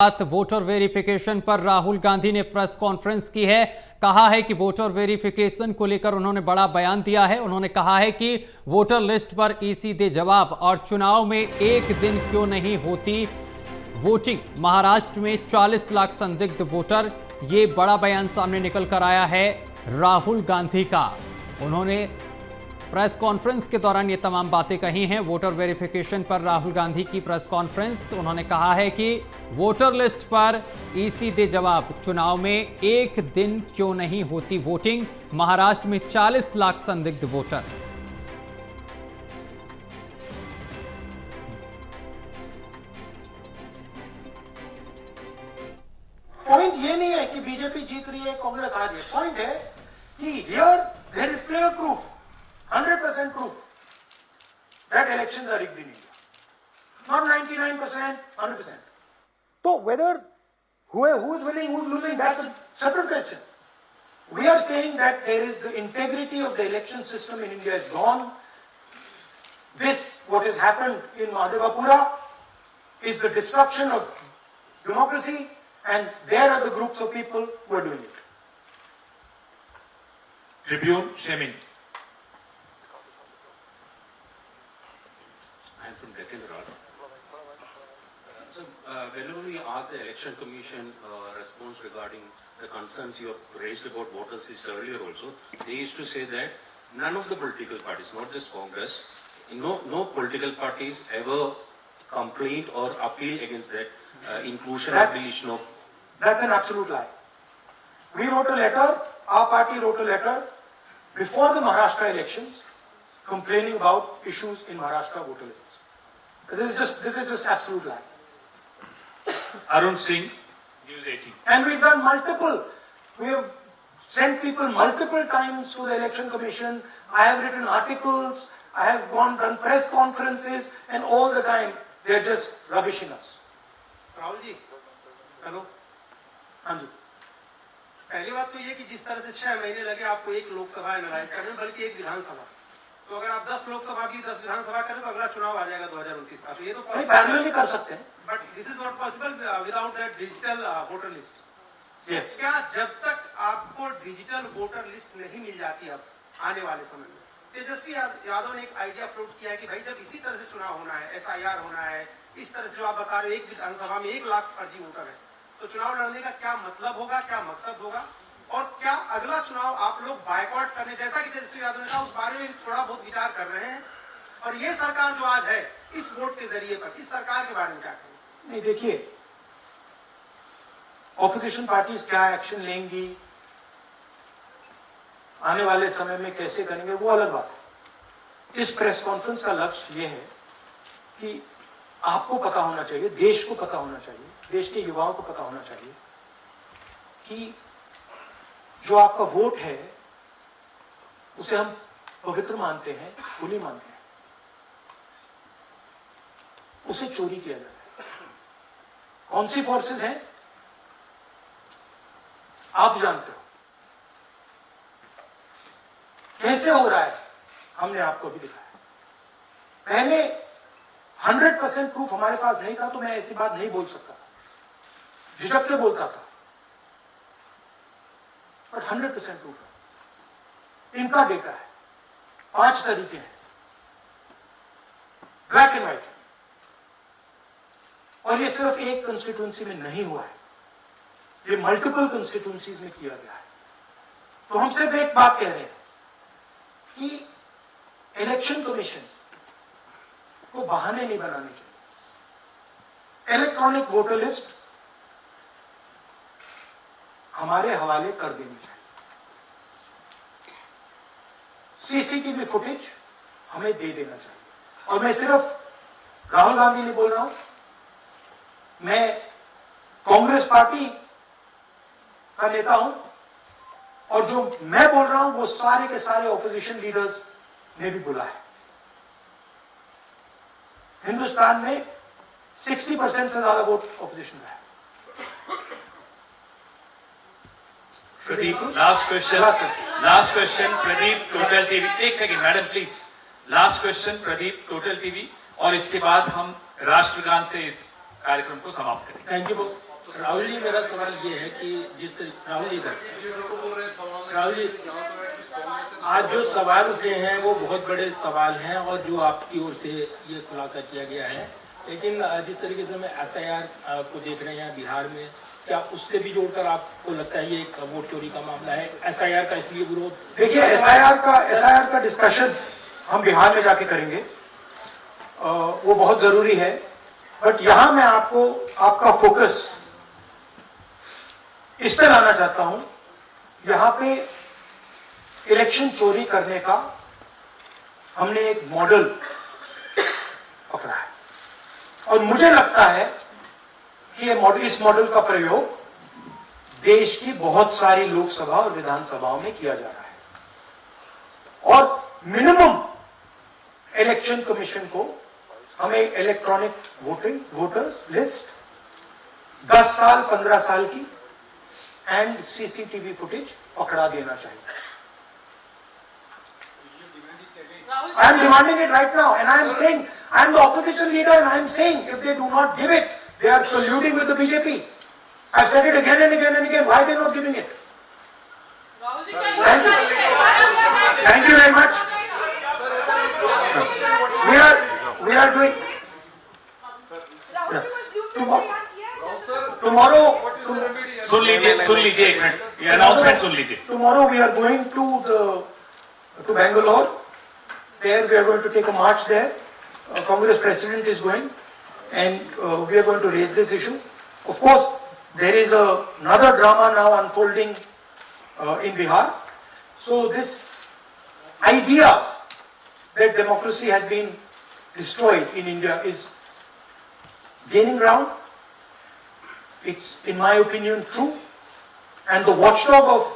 Voter verification पर राहुल गांधी ने press conference की है। कहा है कि वोटर वेरिफिकेशन को लेकर उन्होंने बड़ा बयान दिया है। उन्होंने कहा है कि वोटर लिस्ट पर ईसी दे जवाब और चुनाव में एक दिन क्यों नहीं होती वोटिंग। महाराष्ट्र में 40 लाख संदिग्ध वोटर, ये बड़ा बयान सामने निकल कर आया है राहुल गांधी का। उन्होंने प्रेस कॉन्फ्रेंस के दौरान ये तमाम बातें कही हैं। वोटर वेरिफिकेशन पर राहुल गांधी की प्रेस कॉन्फ्रेंस। उन्होंने कहा है कि वोटर लिस्ट पर ईसी दे जवाब, चुनाव में एक दिन क्यों नहीं होती वोटिंग। महाराष्ट्र में 40 लाख संदिग्ध वोटर। पॉइंट ये नहीं है कि बीजेपी जीत रही है, कांग्रेस हार रही है। पॉइंट है कि here there is clear proof, 100% proof that elections are rigged in India. Not 99%, 100%. So whether who is winning, who is losing, that's a separate question. We are saying that there is the integrity of the election system in India is gone. This, what has happened in Mahadevapura, is the destruction of democracy, and there are the groups of people who are doing it. Tribune, Shemin. I am from Deccan Herald. So, whenever we asked the Election Commission response regarding the concerns you have raised about voters list earlier also, they used to say that none of the political parties, not just Congress, no political parties ever complained or appealed against that inclusion or deletion of. That's an absolute lie. We wrote a letter, our party wrote a letter before the Maharashtra elections complaining about issues in Maharashtra voter lists. This is just absolute lie. Arun Singh, News 18. And we've done we have sent people multiple times to the election commission. I have written articles, I have done press conferences, and all the time they're just rubbishing us. Rahul ji, hello. हाँ जी। पहली बात तो ये कि जिस तरह से 6 महीने लगे आपको एक लोकसभा एनालाइज करने में, बल्कि एक विधानसभा, तो अगर आप 10 लोकसभा की 10 विधानसभा करें तो अगला चुनाव आ जाएगा 2029 का। तो ये तो पैरेलली कर सकते हैं, but this is not possible without that digital voter list. Yes. क्या जब तक आपको डिजिटल वोटर लिस्ट नहीं मिल जाती अब आने वाले समय में, तेजस्वी यादव ने एक आइडिया फ्लोट किया है कि भाई जब इसी तरह से चुनाव होना है, SIR होना है, इस तरह से जो आप बता रहे हो एक विधानसभा में 1 लाख फर्जी वोटर है, तो चुनाव लड़ने का क्या मतलब होगा, क्या मकसद होगा, और क्या अगला चुनाव आप लोग बायकॉट करने, जैसा कि तेजस्वी यादव ने कहा, उस बारे में भी थोड़ा बहुत विचार कर रहे हैं। और ये सरकार जो आज है इस वोट के जरिए पर, इस सरकार के बारे में क्या कहेंगे? नहीं, देखिए, ऑपोजिशन पार्टीज क्या एक्शन लेंगी, आने वाले समय में कैसे करेंगे, वो अलग बात है। इस प्रेस कॉन्फ्रेंस का लक्ष्य ये है कि आपको पता होना चाहिए, देश को पता होना चाहिए, देश के युवाओं को पता होना चाहिए कि जो आपका वोट है उसे हम पवित्र मानते हैं, खुली मानते हैं, उसे चोरी किया जा रहा है। कौन सी फोर्सेस हैं आप जानते हो, कैसे हो रहा है हमने आपको भी दिखाया। पहले 100% प्रूफ हमारे पास नहीं था तो मैं ऐसी बात नहीं बोल सकता था, झिझक के बोलता था, बट 100% प्रूफ है। इनका डेटा है, 5 तरीके हैं, ब्लैक एंड व्हाइट, और ये सिर्फ एक कंस्टिट्यूंसी में नहीं हुआ है, ये मल्टीपल कंस्टिट्यूंसीज में किया गया है। तो हम सिर्फ एक बात कह रहे हैं कि इलेक्शन कमीशन को बहाने नहीं बनाने चाहिए। इलेक्ट्रॉनिक वोटर लिस्ट हमारे हवाले कर देनी चाहिए। CCTV फुटेज हमें दे देना चाहिए। और मैं सिर्फ राहुल गांधी नहीं बोल रहा हूं, मैं कांग्रेस पार्टी का नेता हूं, और जो मैं बोल रहा हूं वो सारे के सारे ऑपोजिशन लीडर्स ने भी बोला है। हिंदुस्तान में 60% से ज्यादा वोट ऑपोजिशन का है। Pradeep, last question, Pradeep, Total TV. एक second madam please. Last question Pradeep, total TV, और इसके बाद हम राष्ट्रगान से इस कार्यक्रम को समाप्त करेंगे। Thank you. राहुल जी, मेरा सवाल ये है कि जिस तरीके राहुल जी आज जो सवाल उठे हैं वो बहुत बड़े सवाल हैं और जो आपकी ओर से ये खुलासा किया गया है, लेकिन जिस तरीके से हम SIR को देख रहे हैं बिहार में, क्या उससे भी जोड़कर आपको लगता है ये एक वोट चोरी का मामला है? SIR का इसलिए विरोध, देखिए SIR का डिस्कशन हम बिहार में जाके करेंगे, वो बहुत जरूरी है। बट यहां मैं आपका फोकस इस पे लाना चाहता हूं, यहां पे इलेक्शन चोरी करने का हमने एक मॉडल पकड़ा है और मुझे लगता है कि इस मॉडल का प्रयोग देश की बहुत सारी लोकसभा और विधानसभाओं में किया जा रहा है और मिनिमम इलेक्शन कमीशन को हमें इलेक्ट्रॉनिक वोटर लिस्ट 10 साल 15 साल की एंड CCTV फुटेज पकड़ा देना चाहिए। I am demanding it right now and I am saying, I am the opposition leader and I am saying if they do not give it, they are colluding with the BJP. I have said it again and again and again. Why are they not giving it? Thank you very much. We are doing tomorrow सुन लीजिए एक minute, ये announcement सुन लीजिए। Tomorrow we are going to Bangalore. There we are going to take a march there. Congress president is going, and we are going to raise this issue. Of course, there is another drama now unfolding in Bihar. So this idea that democracy has been destroyed in India is gaining ground. It's, in my opinion, true. And the watchdog of